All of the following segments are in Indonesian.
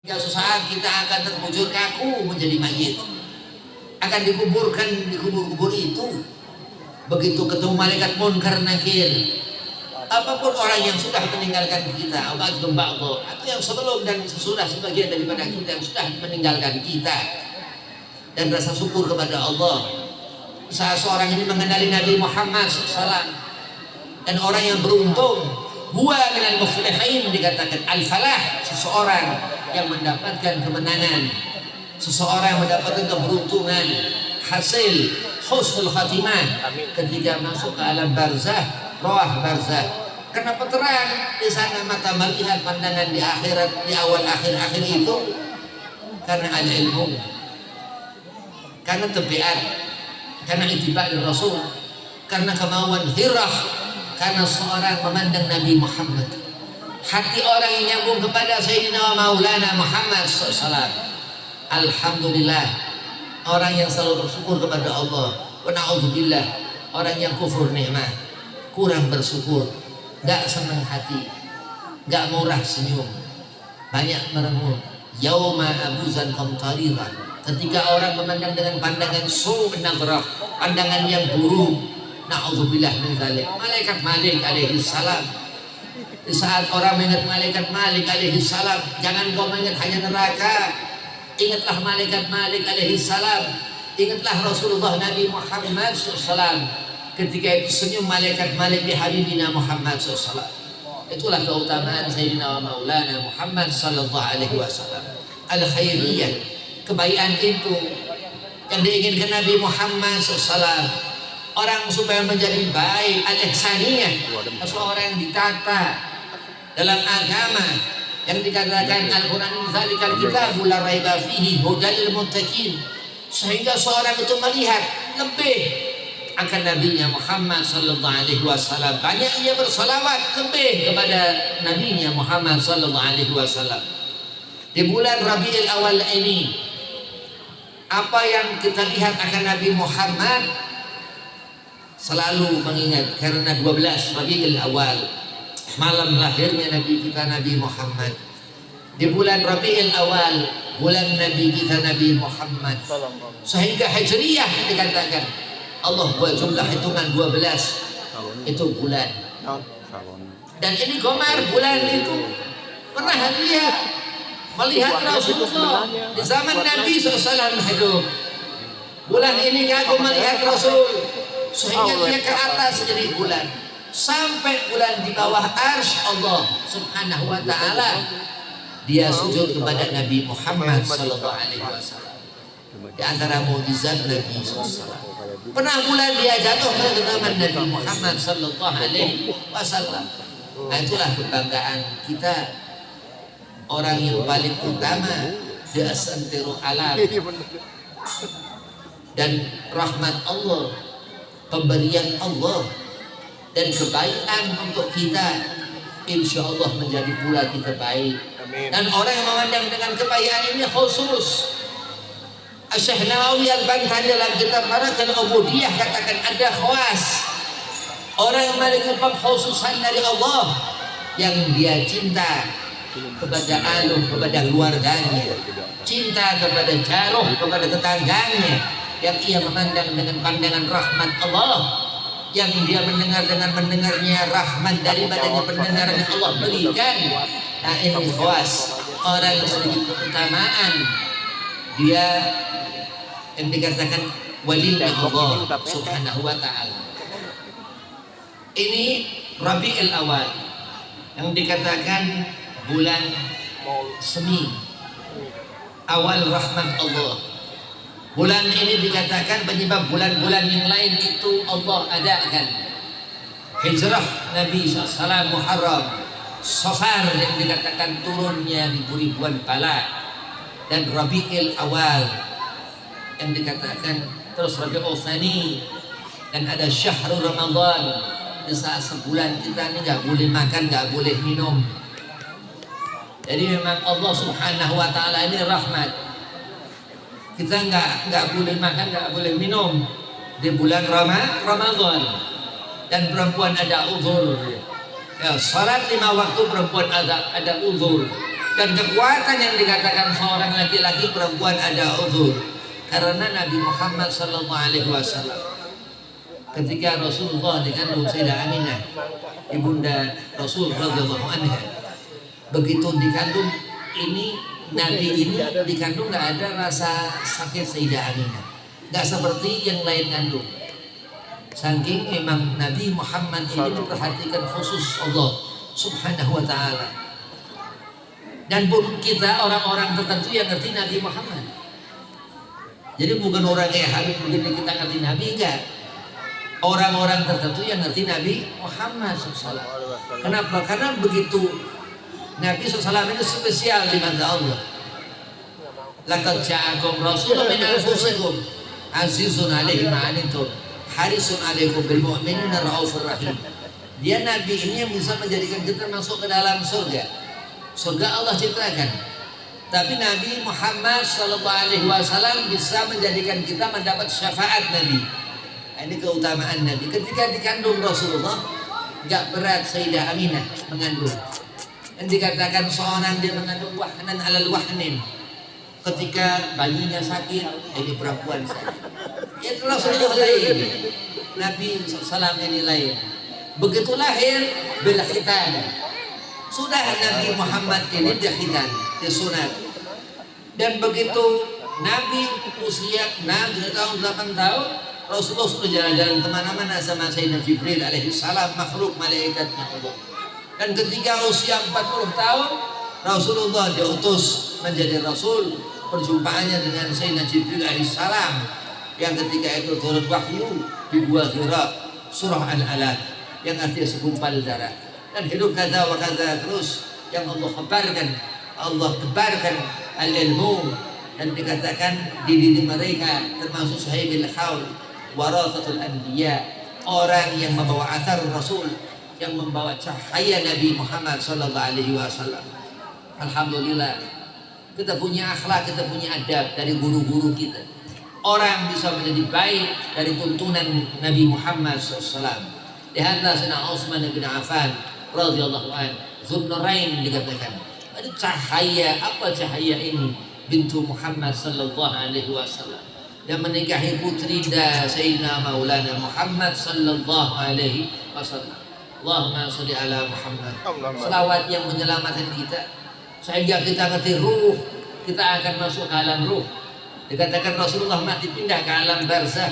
Suatu saat kita akan terbujur kaku menjadi mayit, akan dikuburkan di kubur-kubur itu. Begitu ketemu malaikat munkar nakir, apapun orang yang sudah meninggalkan kita, atau yang sebelum dan sesudah sebagian daripada kita yang sudah meninggalkan kita, dan rasa syukur kepada Allah saat seorang ini mengenali Nabi Muhammad SAW, dan orang yang beruntung huwa minal muflihin, dikatakan al-falah, seseorang yang mendapatkan kemenangan, seseorang yang mendapatkan keberuntungan, hasil husnul khatimah ketika masuk ke alam barzah, roh barzah. Kenapa terang di sana mata melihat pandangan di akhirat, di awal akhir itu? Karena ada ilmu, karena tabiat, karena ittiba' Rasul, karena kemauan hirah, karena seorang memandang Nabi Muhammad. Hati orang yang nyambung kepada Sayyidina wa Maulana Muhammad SAW. Alhamdulillah, orang yang selalu bersyukur kepada Allah. Wa na'udzubillah, orang yang kufur nikmat, kurang bersyukur, gak senang hati, gak murah senyum, banyak merenung. Yauma abuzan qamtariran, ketika orang memandang dengan pandangan su'un nadrah, pandangan yang buruk. Na'udzubillah min dzalik. Malaikat Malik alaihi salam, di saat orang mengingat malaikat Malik alaihi salam, jangan kau mengingat hanya neraka, ingatlah malaikat Malik alaihi salam, ingatlah Rasulullah Nabi Muhammad SAW. Ketika itu senyum malaikat Malik di Habibina Muhammad SAW. Itulah keutamaan Sayyidina wa Maulana Muhammad sallallahu alaihi wasallam. Al-khairiyah, kebaikan itu yang diinginkan Nabi Muhammad SAW. Orang supaya menjadi baik, al-ihsaniyah, seseorang yang ditata dalam agama, yang dikatakan Al-Quran zalikal kitabul la raiba fihi hudal lil muttaqin, sehingga seorang itu melihat lebih akan Nabi-Nya Muhammad sallallahu alaihi wasallam. Banyak ia bersalawat lebih kepada Nabi-Nya Muhammad sallallahu alaihi wasallam. Di bulan Rabiul Awal ini, apa yang kita lihat akan Nabi Muhammad selalu mengingat, karena 12 Rabiul Awal, malam lahirnya Nabi kita Nabi Muhammad. Di bulan Rabiul Awal, bulan Nabi kita Nabi Muhammad, sehingga Hijriyah dikatakan Allah buat jumlah hitungan 12 itu bulan. Dan ini Qamar, bulan itu pernah hadiah melihat Rasulullah di zaman Nabi SAW hidup. Bulan ini kagum melihat Rasul, sehingga dia ke atas jadi bulan, sampai bulan di bawah arsy Allah Subhanahu wa ta'ala. Dia sujud kepada Nabi Muhammad sallallahu alaihi wasallam. Di antara mukjizat Nabi SAW, pernah bulan dia jatuh pada tangan Nabi Muhammad sallallahu alaihi wasallam. Nah, itulah kebanggaan kita, orang yang paling utama di asantiru alam, dan rahmat Allah, pemberian Allah dan kebaikan untuk kita, insya Allah menjadi pula kita baik. Dan orang yang memandang dengan kebaikan ini khusus, Syekh Nawawi Al-Bantan dalam kitab Marakan Ubudiyah katakan ada khawas, orang yang memiliki pengkhususan dari Allah, yang dia cinta kepada aluh, kepada keluarganya, cinta kepada jaruh, kepada tetangganya, yang ia memandang dengan pandangan rahmat Allah, yang dia mendengar dengan mendengarnya rahmat daripadanya pendengaran yang Allah berikan. Nah, ini khawas, orang yang memiliki keutamaan, dia yang dikatakan walinya Allah Subhanahu wa ta'ala. Ini Rabiul Awal, yang dikatakan bulan semi, awal rahmat Allah. Bulan ini dikatakan penyebab bulan-bulan yang lain itu Allah adakan. Hijrah Nabi SAW, Muharram, Safar yang dikatakan turunnya ribu-ribuan bala, dan Rabiul Awal yang dikatakan terus Rabiul Tsani, dan ada Syahrul Ramadan. Di saat sebulan kita ini gak boleh makan, gak boleh minum. Jadi memang Allah Subhanahu wa ta'ala ini rahmat. Kita nggak boleh makan, nggak boleh minum di bulan Ramadan. Dan perempuan ada uzur, ya, salat 5 waktu perempuan ada uzur. Dan kekuatan yang dikatakan seorang laki-laki perempuan ada uzur karena Nabi Muhammad sallallahu alaihi wasallam ketika Rasulullah dikandung Sayyidah Aminah ibunda Rasul radhiyallahu anha, begitu dikandung ini Nabi ini dikandung nggak ada rasa sakit Sayyidah Aminah, nggak seperti yang lain kandung. Saking memang Nabi Muhammad ini diperhatikan khusus Allah Subhanahu wa ta'ala. Dan pun kita orang-orang tertentu yang ngerti Nabi Muhammad. Jadi bukan orang kayak Habib begini kita ngerti Nabi, enggak. Orang-orang tertentu yang ngerti Nabi Muhammad SAW. Kenapa? Karena begitu Nabi SAW itu spesial di mata Allah. Laqad ja'akum rasulun min anfusikum azizun 'alaihi ma 'anittum harisun 'alaikum bil mu'minina raufur rahim. Dia Nabi ini yang bisa menjadikan kita masuk ke dalam surga. Surga Allah ciptakan. Tapi Nabi Muhammad SAW bisa menjadikan kita mendapat syafaat Nabi. Ini keutamaan Nabi. Ketika dikandung Rasulullah, gak berat Sayyidah Aminah mengandung. Dan dikatakan seorang dia mengandung wahnan alal wahnin. Ketika bayinya sakit, ini perempuan sakit. Itu Rasulullah lain. Nabi SAW ini lain. Begitu lahir, bila khitan. Sudah Nabi Muhammad ini dikhitan, disunat. Dan begitu Nabi usia 6 tahun, 8 tahun, Rasulullah sudah jalan-jalan kemana-mana sama Sayyidina Jibril alaihi salam, makhluk malaikatnya Allah. Dan ketika usia 40 tahun, Rasulullah diutus menjadi Rasul. Perjumpaannya dengan Sayyidina Jibril alaihi salam yang ketika itu turun wahyu di Gua Hira, surah Al-Alaq yang artinya segumpal darah. Dan hidup kata wa kata terus yang Allah kabarkan, Allah tebarkan al-ilmu, dan dikatakan di diri mereka termasuk sahibil haul warathatul anbiya, orang yang membawa athar Rasul, yang membawa cahaya Nabi Muhammad sallallahu alaihi wasallam. Alhamdulillah kita punya akhlak, kita punya adab dari guru-guru kita. Orang bisa menjadi baik dari tuntunan Nabi Muhammad SAW. Lihatlah Sayyidina Utsman bin Affan radhiyallahu an, Dzun-Nurain dikatakan. Ada cahaya, apa cahaya ini? Bintu Muhammad sallallahu alaihi wasallam. Dan menikahi putri Sayyidina Maulana Muhammad sallallahu alaihi wasallam. Allahumma sholli ala Muhammad. Selawat yang menyelamatkan kita sehingga kita ngerti ruh, kita akan masuk ke alam ruh. Dikatakan Rasulullah mati pindah ke alam barzah,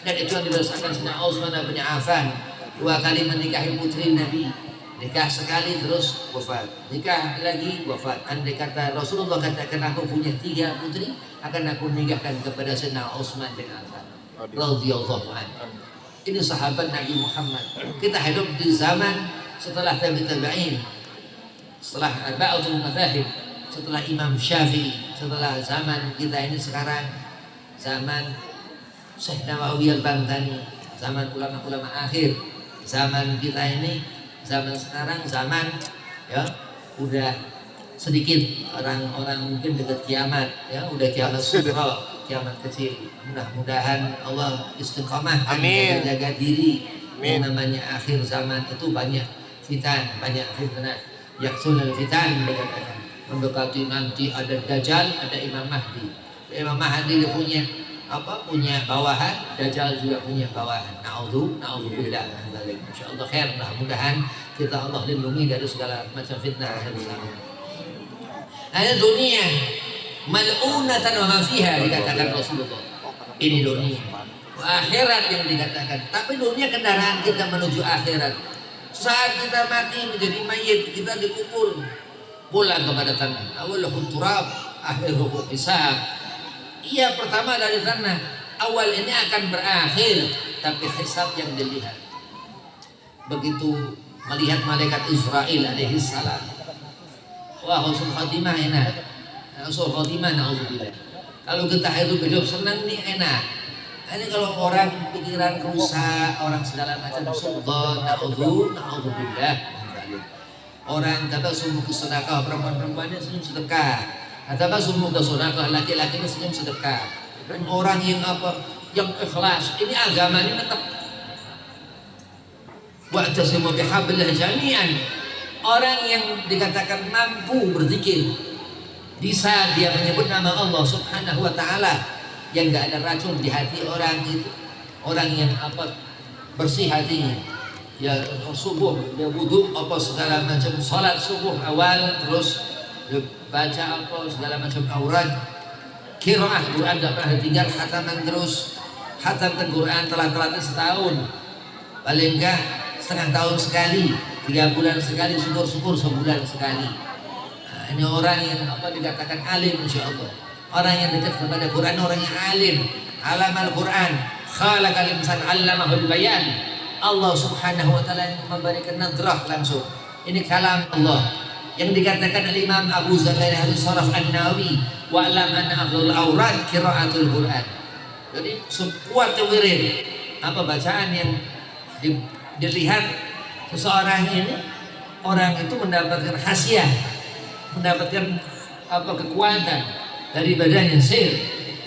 dan itu yang dirasakan Sayyidina Utsman bin Affan. 2 kali menikahi putri Nabi, nikah sekali terus wafat, nikah lagi wafat. Andai kata Rasulullah katakan aku punya 3 putri, akan aku nikahkan kepada Sayyidina Utsman bin Affan radhiyallahu anhu. Ini sahabat Nabi Muhammad. Kita hidup di zaman setelah tabi'in, setelah Arba'atul Madzahib, setelah Imam Syafi'i, setelah zaman kita ini sekarang, zaman Syekh Nawawi Al-Bantani, zaman ulama-ulama akhir, zaman kita ini, zaman sekarang, zaman ya udah sedikit orang-orang mungkin dekat kiamat, ya udah kiamat sughra, kiamat kecil. Mudah-mudahan Allah istiqamah, amin, jaga diri. Yang namanya akhir zaman itu banyak fitan, banyak fitnah. Yaksunul fitan dikatakan, mendekati nanti ada Dajjal, ada Imam Mahdi. Imam Mahdi dia punya apa? Punya bawahan, Dajjal juga punya bawahan. Na'udzubillah min dzalik. Insyaallah khair, mudah-mudahan kita Allah lindungi dari segala macam fitnah akhir zaman. Ada dunia mal'unatan wa ma fiha dikatakan Rasulullah. Ini dunia. Akhirat yang dikatakan. Tapi dunia kendaraan kita menuju akhirat. Saat kita mati menjadi mayit, kita dikubur, pulang kepada tanah. Awwaluhu turab, akhiruhu hisab. Iya, pertama dari tanah. Awal ini akan berakhir, tapi hisab yang dilihat. Begitu melihat malaikat Israel alaihi salam. Wah, husnul khatimah enak. Husnul khatimah naudzubillah. Kalau kita hidup senang nih enak. Ini kalau orang pikiran rusak, orang segala macam sudah naudzubillah. Orang kata sumbu kesedekah, perempuan-perempuannya senyum sedekah. Atau sumbu kesedekah, laki-lakinya senyum sedekah. Dan orang yang apa? Yang ikhlas, ini agamanya tetap. Wa'tasimu bihablillah jami'an. Orang yang dikatakan mampu berzikir, bisa dia menyebut nama Allah Subhanahu wa taala yang enggak ada racun di hati orang itu, orang yang bersih hatinya. Ya subuh dia wudu apa segala macam, salat subuh awal terus dia baca apa segala macam aurat, qiraah Quran enggak pernah ditinggal, khataman terus, khatam Quran telat-telatnya setahun, paling enggak setengah tahun sekali, 3 bulan sekali, syukur-syukur sebulan sekali. Nah, ini orang yang dikatakan alim insyaallah. Orang yang dekat kepada Quran, orang yang alim, alamal Quran, khalaqal insana 'allamahul bayan. Allah Subhanahu wa taala memberikan nadrah langsung. Ini kalam Allah. Yang dikatakan oleh Imam Abu Zakaria Al-Sharaf An-Nawawi, wa lam anna afdhal aurat qiraatul Quran. Jadi sekuat wirid bacaan yang dilihat seseorang ini, orang itu mendapatkan khasiat, mendapatkan kekuatan dari badannya sir.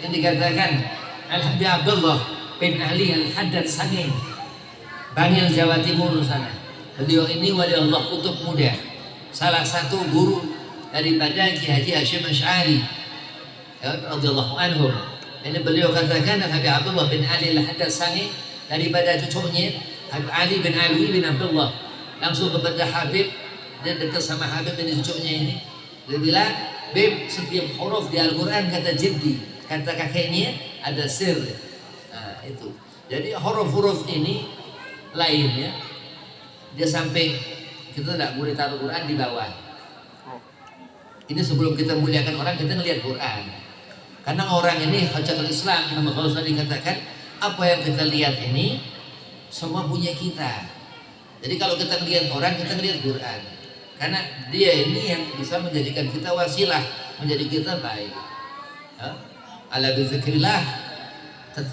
Yang dikatakan Al-Habib Abdullah bin Ali Al-Haddad Sangin, Bangil Jawa Timur sana. Beliau ini wali Allah kutub muda, salah satu guru daripada Ki Haji Hasyim Asy'ari radhiyallahu anhu. Ini beliau katakan Habib Abdullah bin Ali Al-Haddad Sangin daripada cucunya Habib Ali bin Alwi bin Abdullah langsung kepada Habib, dia dekat sama Habib ini cucunya ini. Dia bilang, "Beb, setiap huruf di Al-Qur'an kata jiddi, kata kakeknya ada sir." Nah, itu. Jadi huruf-huruf ini lainnya dia sampai kita tidak boleh taruh Quran di bawah. Ini sebelum kita muliakan orang, kita ngelihat Quran. Karena orang ini Hujjatul Islam Imam Ghazali katakan, apa yang kita lihat ini semua punya kita. Jadi kalau kita melihat orang, kita melihat Quran. Karena dia ini yang bisa menjadikan kita wasilah, menjadi kita baik. Ala bizikrillah